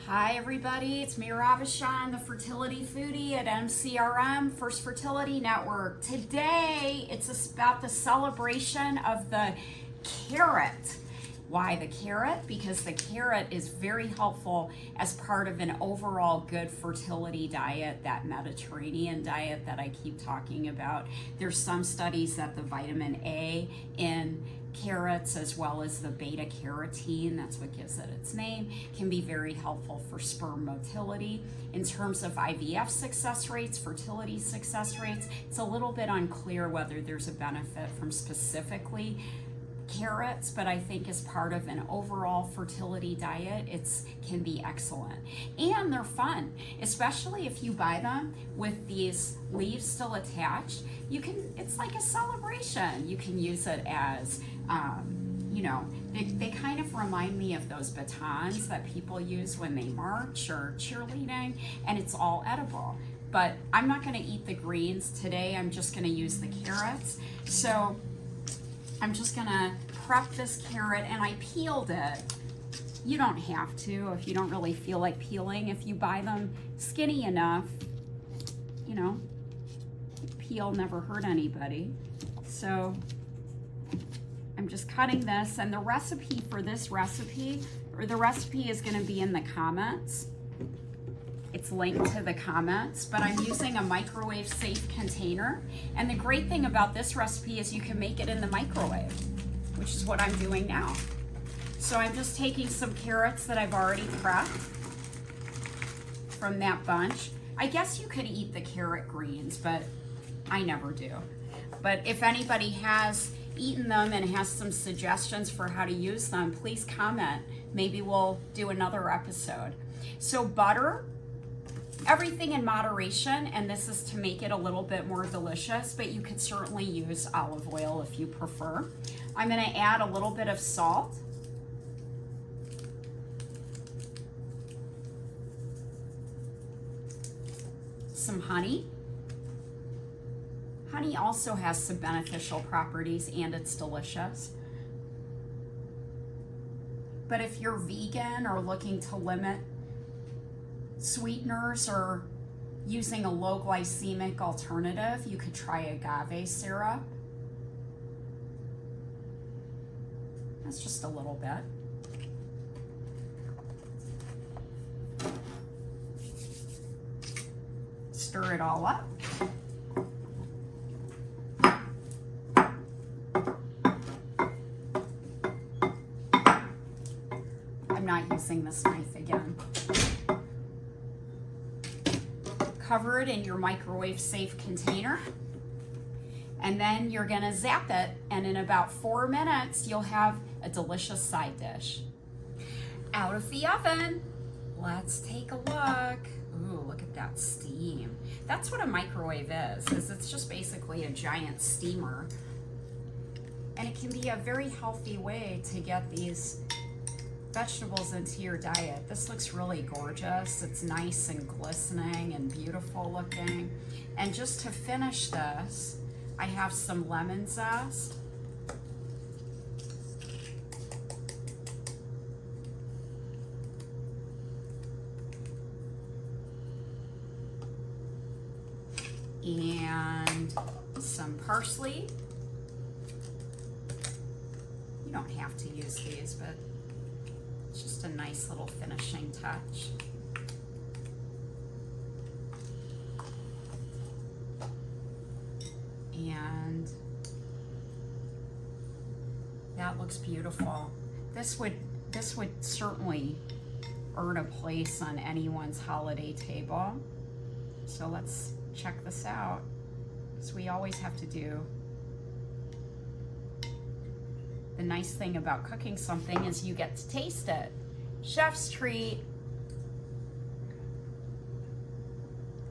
Hi everybody, it's Mira, Aubucon, the Fertility Foodie at MCRM, First Fertility Network. Today, it's about the celebration of the carrot. Why the carrot? Because the carrot is very helpful as part of an overall good fertility diet, that Mediterranean diet that I keep talking about. There's some studies that the vitamin A in carrots, as well as the beta carotene, that's what gives it its name, can be very helpful for sperm motility. In terms of IVF success rates, fertility success rates, it's a little bit unclear whether there's a benefit from specifically carrots, but I think as part of an overall fertility diet, it can be excellent. And they're fun, especially if you buy them with these leaves still attached. It's like a celebration. You can use it as, they kind of remind me of those batons that people use when they march or cheerleading, and it's all edible. But I'm not going to eat the greens today. I'm just going to use the carrots. So I'm just gonna prep this carrot, and I peeled it. You don't have to if you don't really feel like peeling. If you buy them skinny enough, peel never hurt anybody. So I'm just cutting this, and the recipe for this recipe, or the recipe is gonna be in the comments. It's linked to the comments, but I'm using a microwave safe container. And the great thing about this recipe is you can make it in the microwave, which is what I'm doing now. So I'm just taking some carrots that I've already prepped from that bunch. I guess you could eat the carrot greens, but I never do. But if anybody has eaten them and has some suggestions for how to use them, please comment. Maybe we'll do another episode. So butter, everything in moderation, and this is to make it a little bit more delicious, but you could certainly use olive oil if you prefer. I'm going to add a little bit of salt. Some honey. Honey also has some beneficial properties, and it's delicious. But if you're vegan or looking to limit sweeteners or using a low glycemic alternative, you could try agave syrup. That's just a little bit. Stir it all up. I'm not using this knife again. Cover it in your microwave safe container, and then you're gonna zap it, and in about 4 minutes you'll have a delicious side dish. Out of the oven. Let's take a look. Ooh, look at that steam. That's what a microwave is it's just basically a giant steamer, and it can be a very healthy way to get these vegetables into your diet. This looks really gorgeous. It's nice and glistening and beautiful looking. And just to finish this, I have some lemon zest. And some parsley. You don't have to use these, but it's just a nice little finishing touch. And that looks beautiful. This would certainly earn a place on anyone's holiday table. So let's check this out, as we always have to do. The nice thing about cooking something is you get to taste it. Chef's treat.